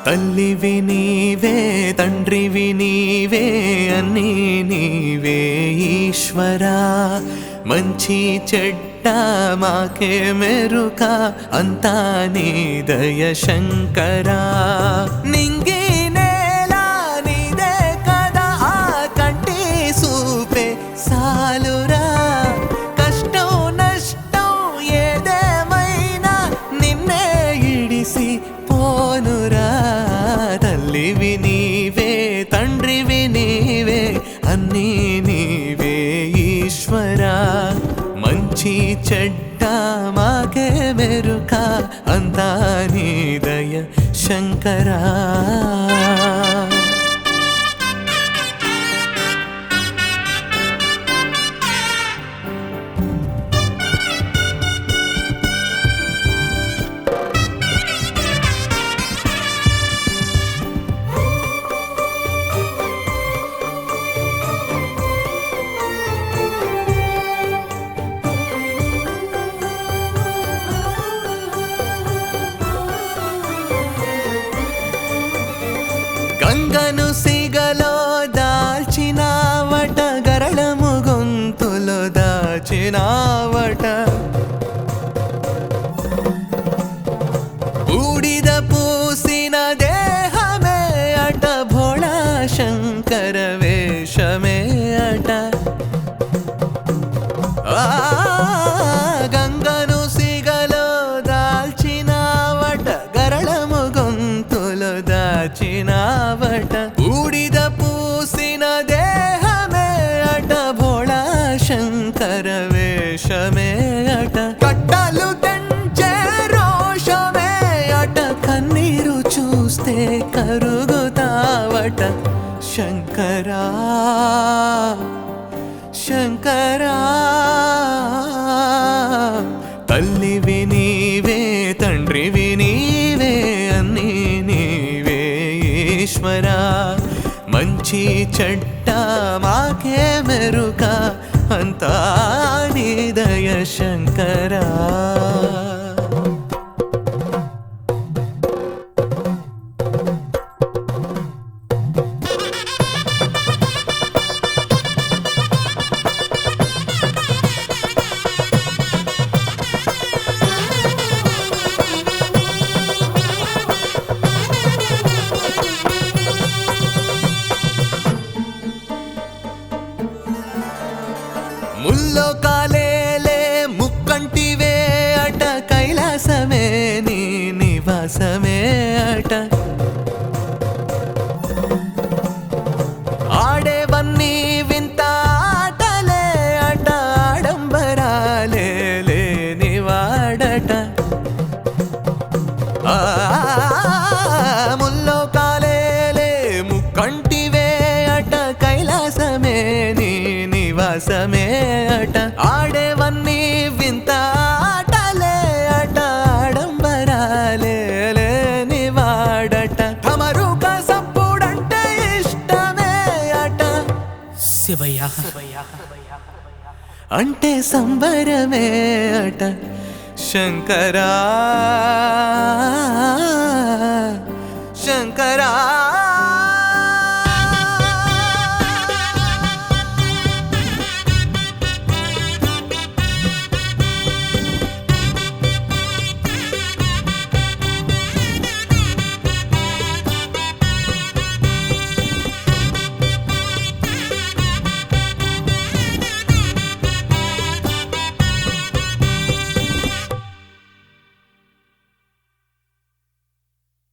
తల్లివి నీవే తండ్రివి నీవే అన్నీ నీవే ఈశ్వరా మంచి చెడ్డ మాకే మెరుక అంతా నీ దయ శంకరా నింగి నేల నీదే కదా ఆ కంటి సూపే సాలురా కష్టం నష్టం ఏదేమైనా నిన్నే ఇడిసి పోనురా తల్లివి నీవే తండ్రివి నీవే అన్నీ నీవే ఈశ్వరా మంచి చెడ్డ మాకే మెరుక అంతా నీ దయ శంకరా గంగను సిగలో దాల్చినావట గరళము గొంతులో దాచినావట బూడిద పూసిన దేహమే అట భోళా శంకర వేషమే అట గంగను సిగలో దాల్చినావట గరళము గొంతులో దాచినావట బూడిద పూసిన దేహమే అట భోళా శంకర వేషమే అట కట్టలు తెంచే రోషమే అట కన్నీరు చూస్తే కరుగుతావట శంకరా శంకరా తల్లివి నీవే తండ్రివి నీవే అన్నీ నీవే ఈశ్వరా మంచి చెడ్డ మాకే మెరుక అంతా నీ దయ శంకరా ముల్లో కాలేలే ముక్కంటివే అట కైలాసమే నీ నివాసమే అట ఆడేవన్నీ వింత ఆటలే అట ఆడంబరాలే లేనివాడట ముల్లో కాలేలే ముక్కంటివే అట కైలాసమే నీ నివాసమే అట ఆడేవన్నీ వింత ఆటలే అట ఆడంబరాలే లేనివాడట తమరుక సప్పుడంటే ఇష్టమే అట శివయ్య అంటే సంబరమే అట శంకరా శంకరా